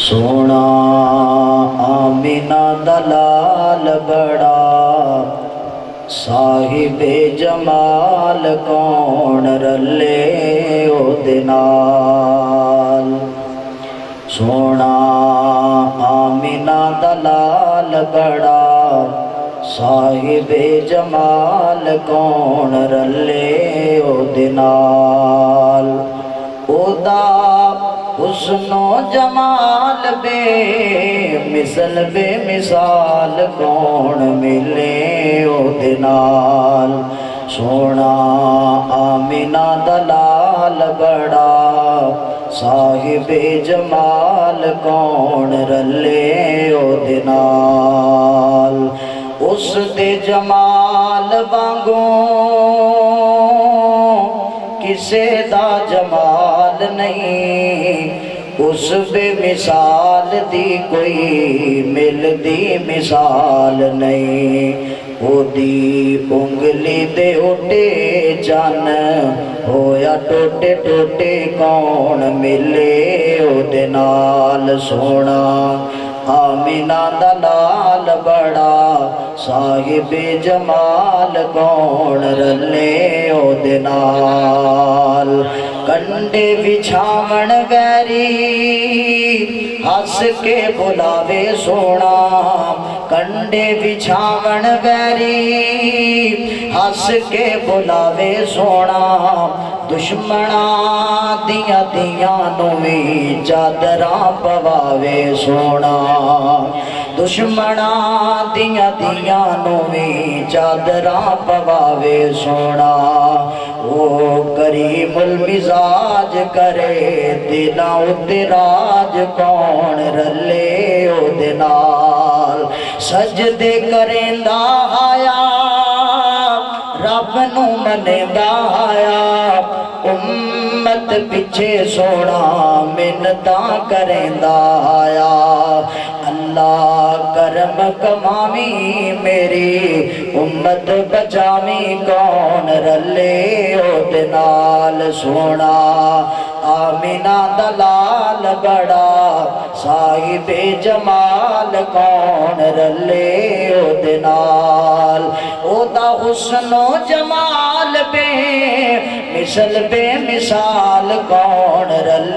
सोना आमिना दलाल बड़ा साहिबे जमाल कौन रले ओदे नाल। सोना आमिना दलाल बड़ा साहिबे जमाल कौन रले ओदे नाल। ओदा हुस्नो जमाल बे मिसल बे मिसाल कौन मिले ओदे नाल। सोना आमिना दलाल बड़ा साहिबे जमाल कौन रले ओदे नाल। उस दे जमाल वांगू किसे दा जमाल नहीं, उस बेमिसाल दी कोई मिलदी मिसाल नहीं। ओदी उंगली दे ओटे चन होया टोटे टोटे कौन मिले ओदे नाल। सोना आमिना दलाल बड़ा साहिबे जमाल कौन रले ओदे नाल। कंडे बिछावन वैरी हस के बुलावे सोना, कंडे बिछावन वैरी हस के बुलावे सोना। दुश्मना दिया दिया नुवी चादरां पवावे सोना, दुश्मना दिया दिया नुवी चादरां पवावे सोना। ओ करीमुल मिजाज करे दिलां उत्ते राज कौन रले ओदे नाल। सजदे करेंदा आया रब नू मनेंदा आया, उम्मत पिछे सोना मिन्नतां करेंदा आया। अल्लाह करम कमावी मेरी उम्मत बचावी कौन रले ओदे नाल। सोना आमिना दलाल बड़ा साहिबे जमाल कौन रले ओदे नाल। ओदा हुस्नो जमाल बे मिसल बे मिसाल कौन रले